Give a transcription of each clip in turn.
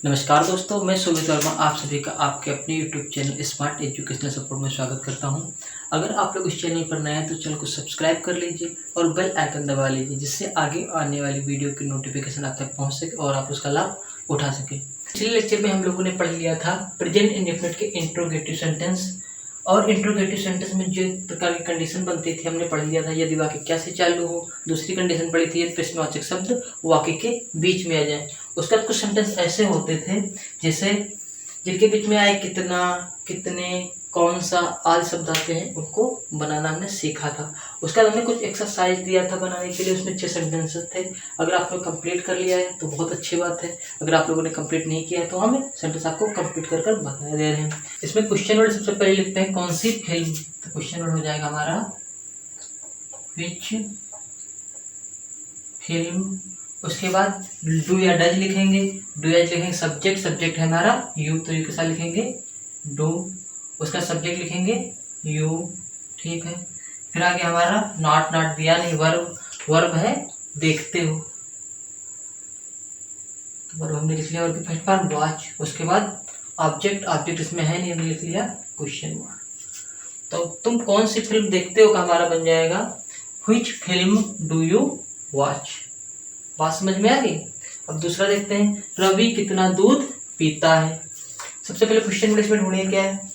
नमस्कार दोस्तों, मैं सुमित वर्मा आप सभी का आपके अपने YouTube channel smart educational support में स्वागत करता हूं। अगर आप लोग इस चैनल पर नए हैं तो चैनल को सब्सक्राइब कर लीजिए और बेल आइकन दबा लीजिए, जिससे आगे आने वाली वीडियो की नोटिफिकेशन आप तक पहुंच सके और आप उसका लाभ उठा सकें। पिछले लेक्चर में हम लोगों ने पढ़ लिया था प्रेजेंट इंडेफिनिट के इंट्रोगेटिव सेंटेंस, और इंट्रोगेटिव सेंटेंस में जो प्रकार की कंडीशन बनती थी हमने पढ़ लिया था। यदि वाक्य क्या से चालू हो, दूसरी कंडीशन पढ़ी थी यदि प्रश्नवाचक शब्द वाक्य के बीच में आ जाए। उसके बाद कुछ सेंटेंस ऐसे होते थे जैसे जिनके बीच में आए कितना, कितने, कौन सा आदि शब्द आते हैं, उनको बनाना हमने सीखा था। उसके बाद हमने कुछ एक्सरसाइज दिया था बनाने के लिए, उसमें 6 सेंटेंसेस थे। अगर आप लोग कंप्लीट कर लिया है तो बहुत अच्छी बात है। अगर आप लोगों ने कंप्लीट नहीं किया है तो हम सेंटेंस आपको कंप्लीट कर कर बता दे रहे हैं। इसमें क्वेश्चन वर्ड सबसे पहले लिखते हैं कौन सी फिल्म, तो क्वेश्चन वर्ड हो जाएगा हमारा विच फिल्म। उसके बाद डू या डज लिखेंगे, डू या लिखेंगे सब्जेक्ट, सब्जेक्ट है हमारा यू, तो यू के साथ लिखेंगे डू। उसका सब्जेक्ट लिखेंगे यू, ठीक है। फिर आगे हमारा नॉट, नॉट दिया नहीं, वर्ब, वर्ब है देखते हो, तो वर्ब हमने लिख लिया। वर्ब की फर्स्ट फॉर्म वॉच। उसके बाद ऑब्जेक्ट, ऑब्जेक्ट इसमें है नहीं, हमने लिख लिया क्वेश्चन वर्ड। तो तुम कौन सी फिल्म देखते हो का हमारा बन जाएगा which film do you watch. बात समझ में आ गई। अब दूसरा देखते हैं रवि कितना दूध पीता है। सबसे पहले क्वेश्चन वर्ड इसमें ढूंढिए क्या है।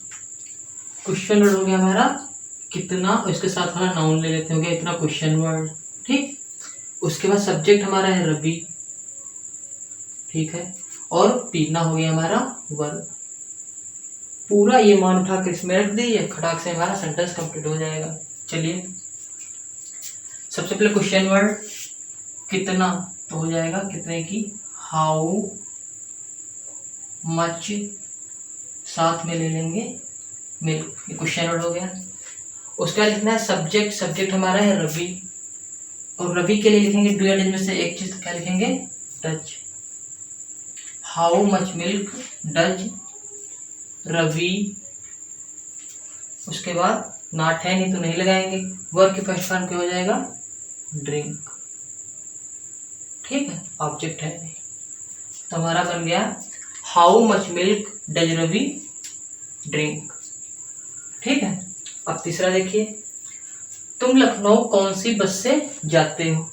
क्वेश्चन वर्ड हो गया हमारा कितना, और इसके साथ हमारा नाउन ले लेते हैं, हो गया इतना क्वेश्चन वर्ड, ठीक। उसके बाद सब्जेक्ट हमारा है रवि, ठीक है, और पीना हो गया हमारा वर्ब। पूरा ये मान उठा कर इसमें रख दीजिए, खटाक से हमारा सेंटेंस कंप्लीट हो जाएगा। चलिए सबसे पहले क्वेश्चन वर्ड कितना, तो हो जाएगा कितने की हाउ मच, साथ में ले लेंगे मिल्क, ये क्वेश्चन वर्ड हो गया। उसका लिखना है सब्जेक्ट, सब्जेक्ट हमारा है रवि, और रवि के लिए लिखेंगे डू या डज में से एक चीज, क्या लिखेंगे does. How much milk does Ravi. उसके बाद नॉट है नहीं तो नहीं लगाएंगे, वर्ब की फर्स्ट फॉर्म क्या हो जाएगा ड्रिंक, ठीक है, ऑब्जेक्ट है नहीं। तो हमारा बन गया how much milk does Ravi drink, ठीक है। अब तीसरा देखिए तुम लखनऊ कौन सी बस से जाते हो।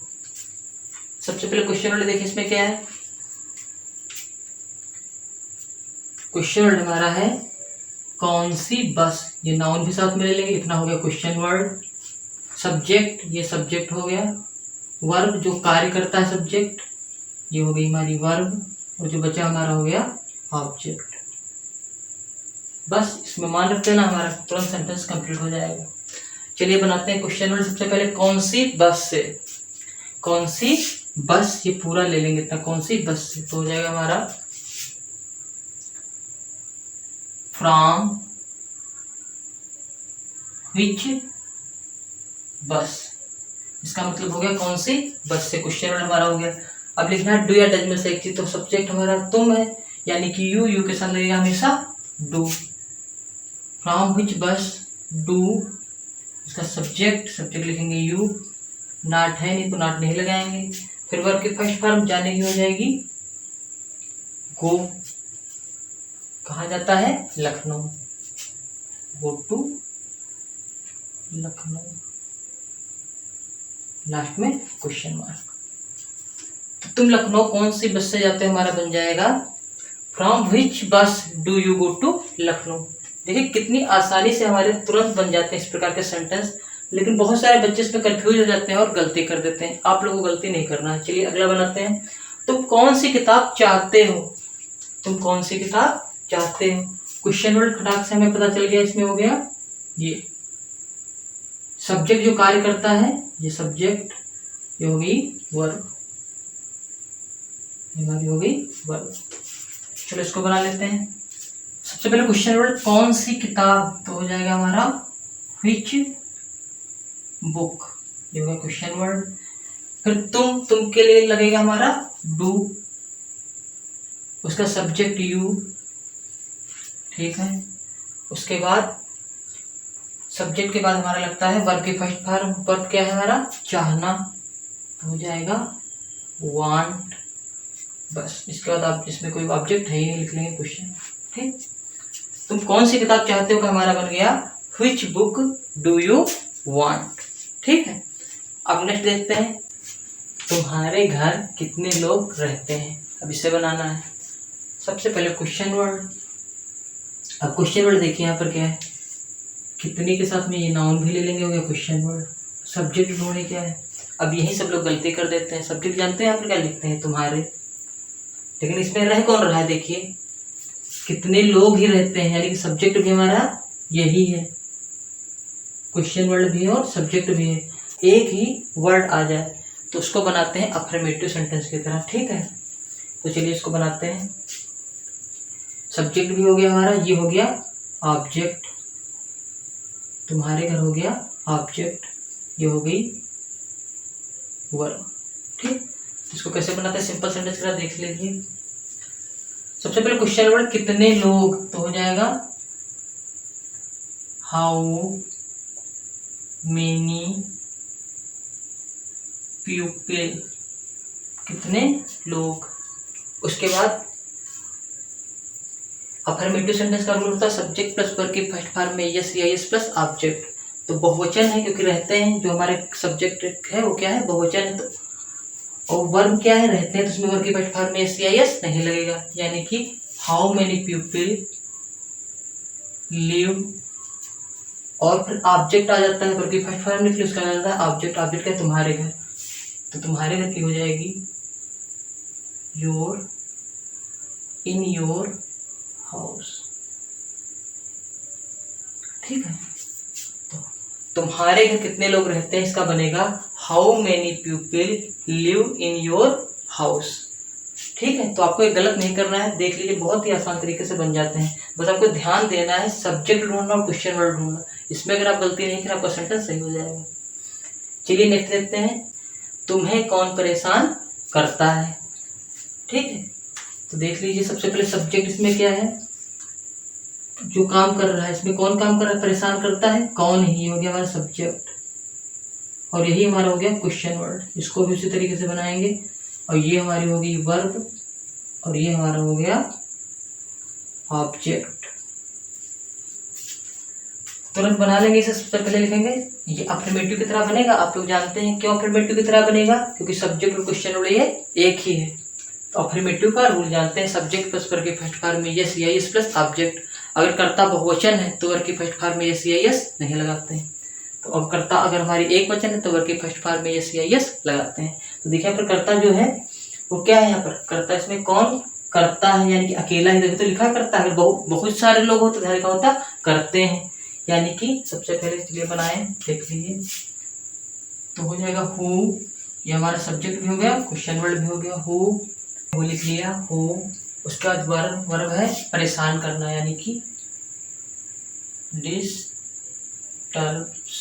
सबसे पहले क्वेश्चन वर्ड देखिए इसमें क्या है। क्वेश्चन वर्ड हमारा है कौन सी बस, ये नाउन भी साथ में ले लेंगे, इतना हो गया क्वेश्चन वर्ड। सब्जेक्ट, ये सब्जेक्ट हो गया। वर्ब जो कार्य करता है सब्जेक्ट, ये हो गई हमारी वर्ब, और जो बचा हमारा हो गया ऑब्जेक्ट। बस इसमें मान रख देना, हमारा तुरंत सेंटेंस कंप्लीट हो जाएगा। चलिए बनाते हैं क्वेश्चन वर्ड। सबसे पहले कौन सी बस से, कौन सी बस, ये पूरा ले लेंगे इतना, कौन सी बस से, तो हो जाएगा हमारा फ्रॉम व्हिच बस। इसका मतलब हो गया कौन सी बस से, क्वेश्चन वर्ड हमारा हो गया। अब लिखना है डू या डज में से एक चीज, तो सब्जेक्ट हमारा तुम है, यानी कि यू, यू के साथ लगेगा हमेशा do. From which bus do, उसका सब्जेक्ट, सब्जेक्ट लिखेंगे यू। नॉट है नहीं तो नॉट नहीं लगाएंगे। फिर वर्ब की फर्स्ट फॉर्म जाने की हो जाएगी गो, कहा जाता है Lucknow, go to Lucknow, last में क्वेश्चन मार्क। तो तुम लखनऊ कौन सी बस से जाते हो, हमारा बन जाएगा from which bus do you go to Lucknow. देखिए कितनी आसानी से हमारे तुरंत बन जाते हैं इस प्रकार के सेंटेंस, लेकिन बहुत सारे बच्चे इसमें कंफ्यूज हो जाते हैं और गलती कर देते हैं। आप लोगों को गलती नहीं करना है। चलिए अगला बनाते हैं। तुम कौन सी किताब चाहते हो, तुम कौन सी किताब चाहते हो। क्वेश्चन वर्ड खटाक से हमें पता चल गया, इसमें हो गया ये सब्जेक्ट जो कार्य करता है, ये सब्जेक्ट, ये हो गई वर्ब, हमारी हो गई वर्ब। चलो इसको बना लेते हैं। सबसे पहले क्वेश्चन वर्ड कौन सी किताब, तो हो जाएगा हमारा व्हिच बुक, ये होगा क्वेश्चन वर्ड। फिर तुम के लिए लगेगा हमारा डू, उसका सब्जेक्ट यू, ठीक है। उसके बाद सब्जेक्ट के बाद हमारा लगता है वर्ब की फर्स्ट फॉर्म, वर्ब क्या है हमारा चाहना, हो जाएगा वांट। बस इसके बाद आप इसमें कोई ऑब्जेक्ट है ही नहीं, लिख लेंगे क्वेश्चन। ठीक, तुम कौन सी किताब चाहते हो, कि हमारा बन गया which book do you want. ठीक है, अब नेक्स्ट देखते हैं, तुम्हारे घर कितने लोग रहते हैं। अब इसे बनाना है। सबसे पहले क्वेश्चन वर्ड। अब क्वेश्चन वर्ड देखिए यहाँ पर क्या है, कितने के साथ में ये नाउन भी ले लेंगे, हो गया क्वेश्चन वर्ड। सब्जेक्ट ढूंढे क्या है। अब यही सब लोग गलती कर देते हैं, सब्जेक्ट जानते हैं यहाँ पर क्या लिखते हैं तुम्हारे, लेकिन इसमें रह कौन रहा है, देखिए कितने लोग ही रहते हैं, यानी कि सब्जेक्ट भी हमारा यही है, क्वेश्चन वर्ड भी है और सब्जेक्ट भी है, एक ही वर्ड आ जाए तो उसको बनाते हैं अफर्मेटिव सेंटेंस की तरह। ठीक है, तो चलिए इसको बनाते हैं। सब्जेक्ट भी हो गया हमारा, ये हो गया ऑब्जेक्ट, तुम्हारे घर हो गया ऑब्जेक्ट, ये हो गई वर्ब। ठीक, इसको कैसे बनाते हैं सिंपल सेंटेंस की तरह देख लीजिए। सबसे पहले क्वेश्चन वर्ड कितने लोग, तो हो जाएगा हाउ मेनी पीपल, कितने लोग। उसके बाद अफर्मेटिव सेंटेंस का रूल होता है सब्जेक्ट प्लस वर्ब की फर्स्ट फॉर्म में यस या यस प्लस ऑब्जेक्ट, तो बहुवचन है क्योंकि रहते हैं, जो हमारे सब्जेक्ट है वो क्या है, बहुवचन है, तो और वर्ब क्या है, रहते हैं, तो उसमें वर्ब की फर्स्ट फॉर्म में यस या यस नहीं लगेगा, यानी कि हाउ मेनी पीपल लिव, और फिर ऑब्जेक्ट आ जाता है, वर्ब की फर्स्ट फॉर्म लिख ली, उसका आ जाता है ऑब्जेक्ट। ऑब्जेक्ट क्या है, तुम्हारे घर, तो तुम्हारे घर की हो जाएगी योर, इन योर हाउस। ठीक है, तो तुम्हारे घर कितने लोग रहते हैं, इसका बनेगा how many people live in your house. ठीक है, तो आपको ये गलत नहीं करना है, देख लीजिए बहुत ही आसान तरीके से बन जाते हैं, बस आपको ध्यान देना है सब्जेक्ट ढूंढना और क्वेश्चन वर्ड ढूंढना, इसमें अगर आप गलती नहीं करें आपका सेंटेंस सही हो जाएगा। चलिए नेक्स्ट देखते हैं, तुम्हें कौन परेशान करता है। ठीक है, तो देख लीजिए सबसे पहले सब्जेक्ट इसमें क्या है, जो काम कर रहा है, इसमें कौन काम कर रहा है, परेशान करता है, कौन ही हो गया हमारा सब्जेक्ट, और यही हमारा हो गया क्वेश्चन वर्ड, इसको भी उसी तरीके से बनाएंगे, और ये हमारी हो गई वर्ब, और ये हमारा हो गया ऑब्जेक्ट। तुरंत बना लेंगे इसे, सबसे पहले लिखेंगे ये अफर्मेटिव की तरह बनेगा। आप लोग जानते हैं क्यों अफर्मेटिव की तरह बनेगा, क्योंकि सब्जेक्ट और क्वेश्चन वर्ड ये एक ही है, तो अफर्मेटिव का रूल जानते हैं, सब्जेक्ट प्लस वर्ब की फर्स्ट फॉर्म में यस या यस प्लस ऑब्जेक्ट। अगर कर्ता बहुवचन है तो वर्ब की फर्स्ट फॉर्म में यस या यस नहीं लगाते हैं, तो अब कर्ता अगर हमारी एक वचन है तो वर्ब की फर्स्ट फॉर्म में यस या यस लगाते हैं। तो देखिए यहाँ पर कर्ता जो है वो क्या है, यहाँ पर कर्ता इसमें कौन करता है, यानी कि अकेला ही, तो लिखा करता है, अगर बहुत सारे लोग हो तो लिखा होता करते हैं, यानी कि सबसे पहले चलिए बनाएं, देख लीजिए, तो हो जाएगा हु, ये हमारा सब्जेक्ट भी हो गया, क्वेश्चन वर्ड भी हो गया, हु लिख लिया हु। उसके बाद वर्ब है परेशान करना, यानी कि डिस्टर्ब्स,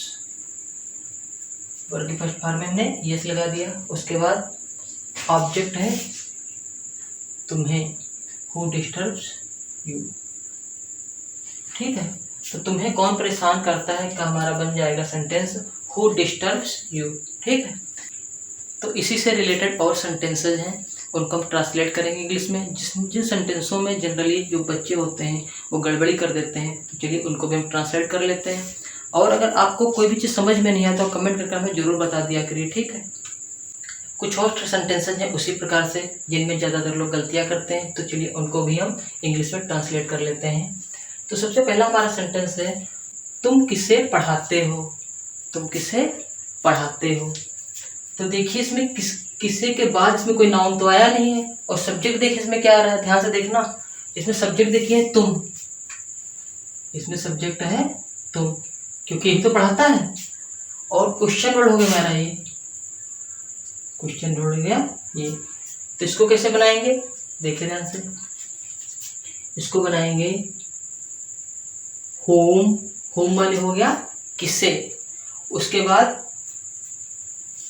वर्ब की फर्स्ट फॉर्म में हमने यस लगा दिया। उसके बाद ऑब्जेक्ट है तुम्हें, हु डिस्टर्ब्स यू। ठीक है, तो तुम्हें कौन परेशान करता है का हमारा बन जाएगा सेंटेंस हु डिस्टर्ब्स यू। ठीक है, तो इसी से रिलेटेड और सेंटेंसेज हैं, उनको हम ट्रांसलेट करेंगे इंग्लिश में। जिन सेंटेंसों में जनरली जो बच्चे होते हैं वो गड़बड़ी कर देते हैं, तो चलिए उनको भी हम ट्रांसलेट कर लेते हैं। और अगर आपको कोई भी चीज़ समझ में नहीं आता तो कमेंट करके हमें ज़रूर बता दिया करिए। ठीक है, कुछ और सेंटेंसेज हैं उसी प्रकार से जिनमें ज़्यादातर लोग गलतियाँ करते हैं, तो चलिए उनको भी हम इंग्लिश में ट्रांसलेट कर लेते हैं। तो सबसे पहला हमारा सेंटेंस है तुम किसे पढ़ाते हो, तुम किसे पढ़ाते हो। तो देखिए इसमें किसे के बाद इसमें कोई नाउन तो आया नहीं है, और सब्जेक्ट देखिए इसमें क्या आ रहा है, ध्यान से देखना, इसमें सब्जेक्ट देखिए तुम, इसमें सब्जेक्ट है तुम, क्योंकि यही तो पढ़ाता है, और क्वेश्चन वर्ड हो गया हमारा, ये क्वेश्चन वर्ड हो गया ये। तो इसको कैसे बनाएंगे, देखिए ध्यान से, इसको बनाएंगे होम, होम वाले हो गया किससे, उसके बाद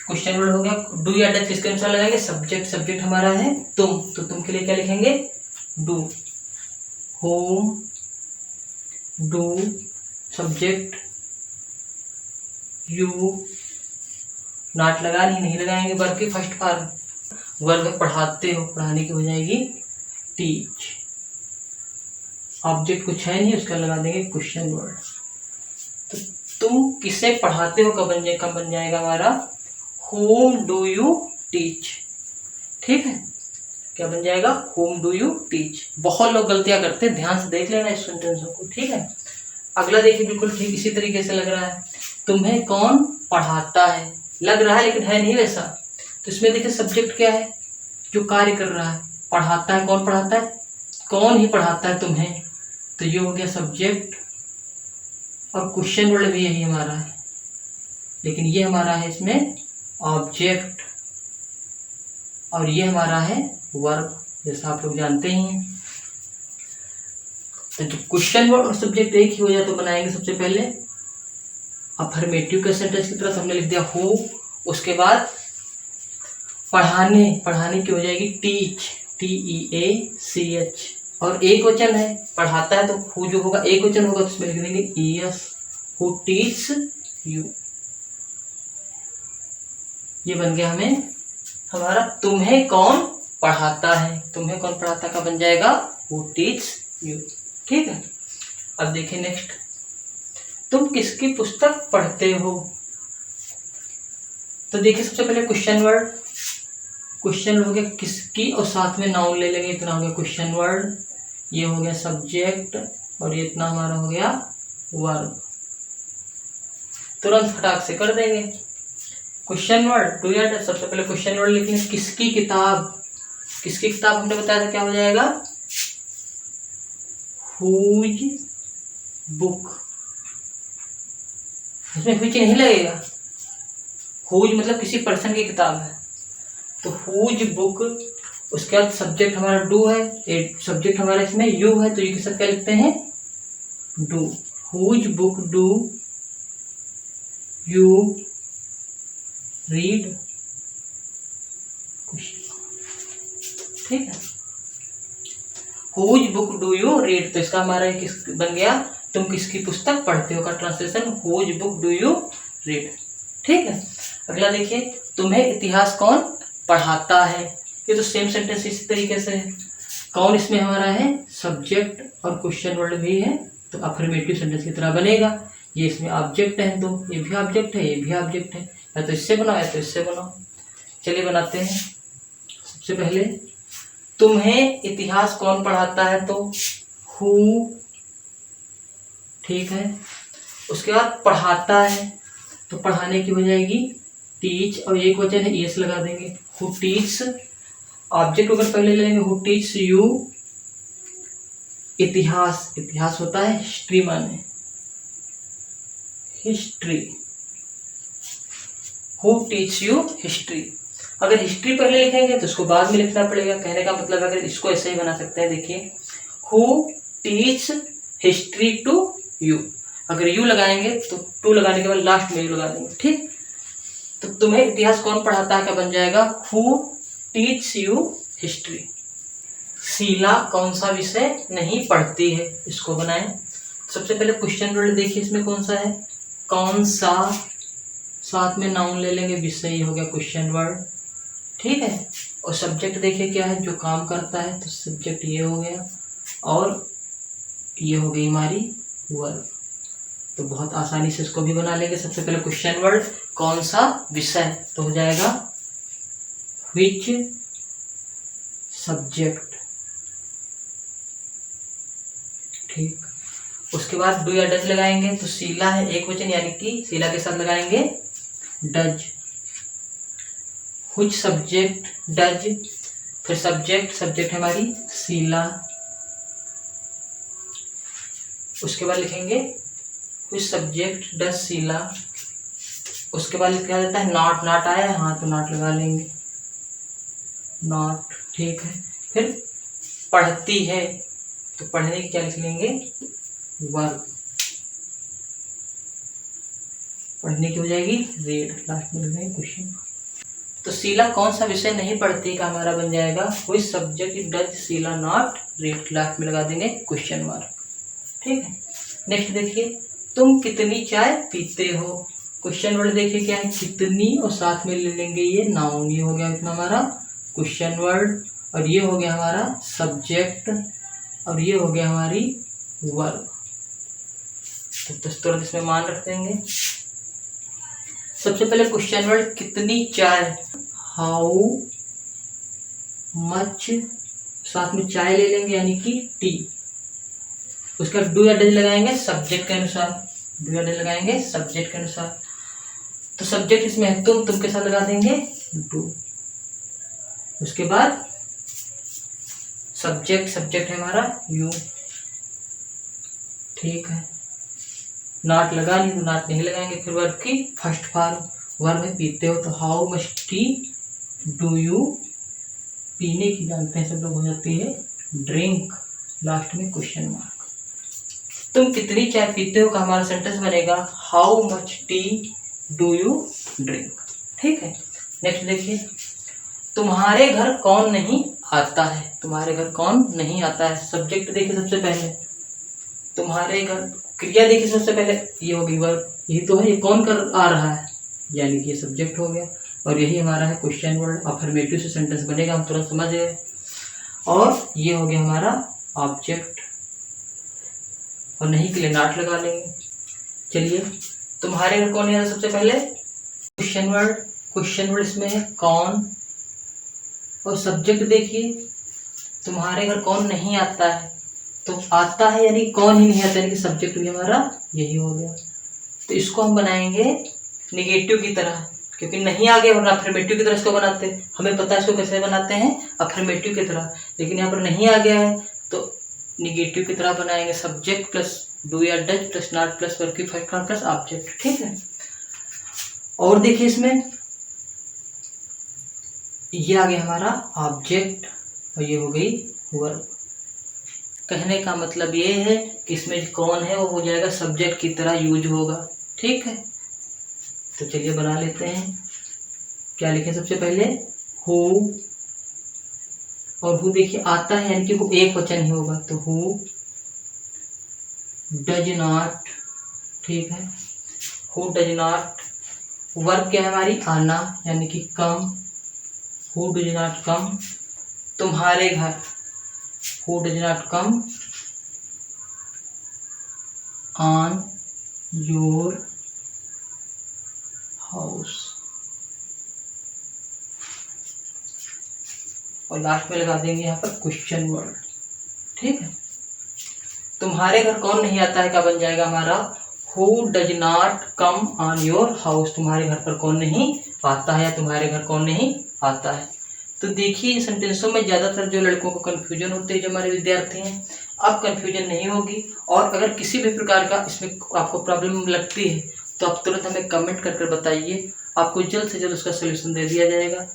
क्वेश्चन वर्ड हो गया डू या डज, किसके अनुसार लगाएंगे, सब्जेक्ट, सब्जेक्ट हमारा है तुम, तो तुम के लिए क्या लिखेंगे do, home do, subject you, not लगा नहीं लगाएंगे, वर्ब की फर्स्ट फॉर्म, वर्ब है पढ़ाते हो, पढ़ाने की हो जाएगी टीच। ऑब्जेक्ट कुछ है नहीं, उसका लगा देंगे क्वेश्चन वर्ड। तो तुम किसे पढ़ाते हो कब बन जाएगा हमारा whom do you teach। ठीक है, क्या बन जाएगा whom do you teach। बहुत लोग गलतियां करते हैं, ध्यान से देख लेना इस सेंटेंसों को। ठीक है, अगला देखिए बिल्कुल ठीक इसी तरीके से लग रहा है, तुम्हें कौन पढ़ाता है, लग रहा है लेकिन है नहीं वैसा। तो इसमें देखिए सब्जेक्ट क्या है, जो कार्य कर रहा है, पढ़ाता है, कौन पढ़ाता है, कौन ही पढ़ाता है तुम्हें, तो ये हो गया सब्जेक्ट। और क्वेश्चन वर्ड भी यही हमारा है, लेकिन ये हमारा है इसमें ऑब्जेक्ट, और ये हमारा है वर्ब, जैसा आप लोग जानते ही हैं। तो जो क्वेश्चन वर्ड और सब्जेक्ट एक ही हो जाए तो बनाएंगे सबसे पहले अफर्मेटिव के सेंटेंस की तरफ। हमने लिख दिया हु, उसके बाद पढ़ाने की हो जाएगी टीच, TEACH, और एक वचन है, पढ़ाता है तो हु जो होगा एक वचन होगा तो उसमें लिख देंगे ES, हु टीच यू। ये बन गया हमारा तुम्हें कौन पढ़ाता है, तुम्हें कौन पढ़ाता का बन जाएगा हु टीच यू। ठीक है, अब देखिए नेक्स्ट, तुम किसकी पुस्तक पढ़ते हो। तो देखिए सबसे पहले क्वेश्चन वर्ड हो गया किसकी, और साथ में नाउन ले लेंगे, इतना हो गया क्वेश्चन वर्ड, ये हो गया सब्जेक्ट, और ये इतना हमारा हो गया वर्ब। तुरंत फटाक से कर देंगे। क्वेश्चन वर्ड टू या सबसे पहले क्वेश्चन वर्ड लिखेंगे किसकी किताब, किसकी किताब हमने बताया था क्या हो जाएगा हुज बुक। इसमें हुज नहीं लगेगा, हुज मतलब किसी पर्सन की किताब है, तो हुज बुक। उसके बाद सब्जेक्ट हमारा डू है, सब्जेक्ट हमारा इसमें यू है, तो यू के साथ क्या लिखते हैं do, whose book do you read. ठीक है, whose book do you read, तो इसका हमारा किस बन गया तुम किसकी पुस्तक पढ़ते हो का translation whose book do you read. ठीक है, अगला देखिए तुम्हें इतिहास कौन पढ़ाता है। ये तो सेम सेंटेंस इसी तरीके से है, कौन इसमें हमारा है सब्जेक्ट और क्वेश्चन वर्ड भी है, तो अफर्मेटिव सेंटेंस की तरह बनेगा। ये इसमें ऑब्जेक्ट है, तो ये भी ऑब्जेक्ट है, ये भी ऑब्जेक्ट है, या तो इससे बनाओ या तो इससे बनाओ। चलिए बनाते हैं। सबसे पहले तुम्हें इतिहास कौन पढ़ाता है, तो हु। ठीक है, उसके बाद पढ़ाता है तो पढ़ाने की हो जाएगी टीच, और एक वचन है ES लगा देंगे, हु टीच। ऑब्जेक्ट अगर पहले ले लेंगे हु टीच यू इतिहास, इतिहास होता है हिस्ट्री, माने history, who teach you history. अगर हिस्ट्री पहले लिखेंगे तो उसको बाद में लिखना पड़ेगा, कहने का मतलब अगर इसको ऐसे ही बना सकते हैं, देखिए who teach history to you, अगर यू लगाएंगे तो टू लगाने के बाद लास्ट में यू लगा देंगे। ठीक, तो तुम्हें इतिहास कौन पढ़ाता है का बन जाएगा who teach you history. Sheela कौन सा विषय नहीं पढ़ती है, इसको बनाएं। सबसे पहले क्वेश्चन वर्ड देखिए इसमें कौन सा है, कौन सा, साथ में नाउन ले लेंगे, विषय हो गया क्वेश्चन वर्ड। ठीक है, और सब्जेक्ट देखिए क्या है, जो काम करता है, तो सब्जेक्ट ये हो गया, और ये हो गई हमारी वर्ब। तो बहुत आसानी से इसको भी बना लेंगे। सबसे पहले क्वेश्चन वर्ड कौन सा विषय, तो हो जाएगा व्हिच सब्जेक्ट। ठीक, उसके बाद डू या डज लगाएंगे, तो शीला है एक वचन, यानी कि शीला के साथ लगाएंगे डज, व्हिच सब्जेक्ट डज, फिर सब्जेक्ट हमारी शीला, उसके बाद लिखेंगे व्हिच सब्जेक्ट डज शीला, उसके बाद लिखा जाता है नॉट, नॉट आया है हाँ तो नॉट लगा लेंगे नॉट। ठीक है, फिर पढ़ती है, तो पढ़ने की क्या लिख लेंगे वर्ब, पढ़ने की हो जाएगी रीड, लास्ट में लिखेंगे क्वेश्चन। तो शीला कौन सा विषय नहीं पढ़ती का हमारा बन जाएगा which subject does Sheela not read, लास्ट में लगा देंगे क्वेश्चन मार्क। ठीक है, नेक्स्ट देखिए तुम कितनी चाय पीते हो। क्वेश्चन वर्ड देखिए क्या है कितनी, और साथ में ले लेंगे ये नाउन, ये हो गया इतना हमारा क्वेश्चन वर्ड, और ये हो गया हमारा सब्जेक्ट, और ये हो गया हमारी वर्ब। तो तुरंत इसमें मान रख देंगे। सबसे पहले क्वेश्चन वर्ड कितनी चाय, हाउ मच, साथ में चाय ले लेंगे यानी कि टी। उसका डू या डज लगाएंगे सब्जेक्ट के अनुसार, डू या डज लगाएंगे सब्जेक्ट के अनुसार। तो सब्जेक्ट इसमें है तुम के साथ लगा देंगे डू। उसके बाद सब्जेक्ट है हमारा यू, ठीक है। नॉट लगा नहीं तो नॉट नहीं लगाएंगे। फिर वर्ब की फर्स्ट फॉर्म, वर्ब में पीते हो तो how much T do you, पीने की जानते हैं सब लोग हो जाती है ड्रिंक, लास्ट में क्वेश्चन मार्क। तुम कितनी चाय पीते हो का हमारा सेंटेंस बनेगा how much T do you drink, ठीक है। नेक्स्ट देखिए, तुम्हारे घर कौन नहीं आता है, तुम्हारे घर कौन नहीं आता है। सब्जेक्ट देखिए सबसे पहले, तुम्हारे घर, क्रिया देखिए सबसे पहले, ये होगी वर्ब, यही तो है, ये कौन कर आ रहा है, यानी कि ये सब्जेक्ट हो गया, और यही हमारा है क्वेश्चन वर्ड। अफर्मेटिव से सेंटेंस बनेगा, हम तुरंत समझ गए। और ये हो गया हमारा ऑब्जेक्ट, और नहीं के लिए नॉट लगा लेंगे। चलिए, तुम्हारे घर कौन नहीं आता, सबसे पहले क्वेश्चन वर्ड, क्वेश्चन वर्ड इसमें है कौन, और सब्जेक्ट देखिए तुम्हारे घर कौन नहीं आता है, तो आता है यानी कौन ही नहीं आता, यानी कि सब्जेक्ट भी हमारा यही हो गया। तो इसको हम बनाएंगे निगेटिव की तरह, क्योंकि नहीं आ गया, वरना अफर्मेटिव की तरह इसको बनाते हैं, हमें पता है इसको कैसे बनाते हैं अफर्मेटिव की तरह, लेकिन यहाँ पर नहीं आ गया है तो निगेटिव की तरह बनाएंगे। सब्जेक्ट प्लस डू या does plus not plus verb की फर्स्ट फॉर्म प्लस ऑब्जेक्ट, ठीक है। और देखिए इसमें ये आ गया हमारा ऑब्जेक्ट, और ये हो गई वर्ब। कहने का मतलब ये है कि इसमें कौन है वो हो जाएगा सब्जेक्ट की तरह यूज होगा, ठीक है। तो चलिए बना लेते हैं। क्या लिखें सबसे पहले हु, और हु देखिए आता है यानी कि वो एक वचन ही होगा, तो हु डज नॉट, ठीक है, हु डज नॉट। वर्ब क्या है हमारी आना, यानी कि कम, हु डज नॉट कम। तुम्हारे घर, who does not come on your house, और लास्ट में लगा देंगे यहाँ पर क्वेश्चन वर्ड, ठीक है। तुम्हारे घर कौन नहीं आता है का बन जाएगा हमारा who does not come on your house, तुम्हारे घर पर कौन नहीं आता है या तुम्हारे घर कौन नहीं आता है। तो देखिए इन सेंटेंसों में ज़्यादातर जो लड़कों को कन्फ्यूजन होते हैं, जो हमारे विद्यार्थी हैं, अब कन्फ्यूजन नहीं होगी। और अगर किसी भी प्रकार का इसमें आपको प्रॉब्लम लगती है तो आप तुरंत हमें कमेंट कर बताइए, आपको जल्द से जल्द उसका सोल्यूशन दे दिया जाएगा।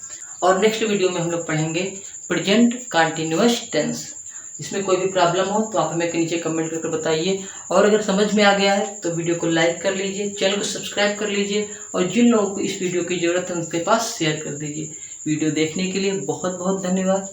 और नेक्स्ट वीडियो में हम लोग पढ़ेंगे प्रेजेंट कंटिन्यूअस टेंस। इसमें कोई भी प्रॉब्लम हो तो आप हमें नीचे कमेंट करके बताइए, और अगर समझ में आ गया है तो वीडियो को लाइक कर लीजिए, चैनल को सब्सक्राइब कर लीजिए, और जिन लोगों को इस वीडियो की ज़रूरत है उनके पास शेयर कर दीजिए। वीडियो देखने के लिए बहुत बहुत धन्यवाद।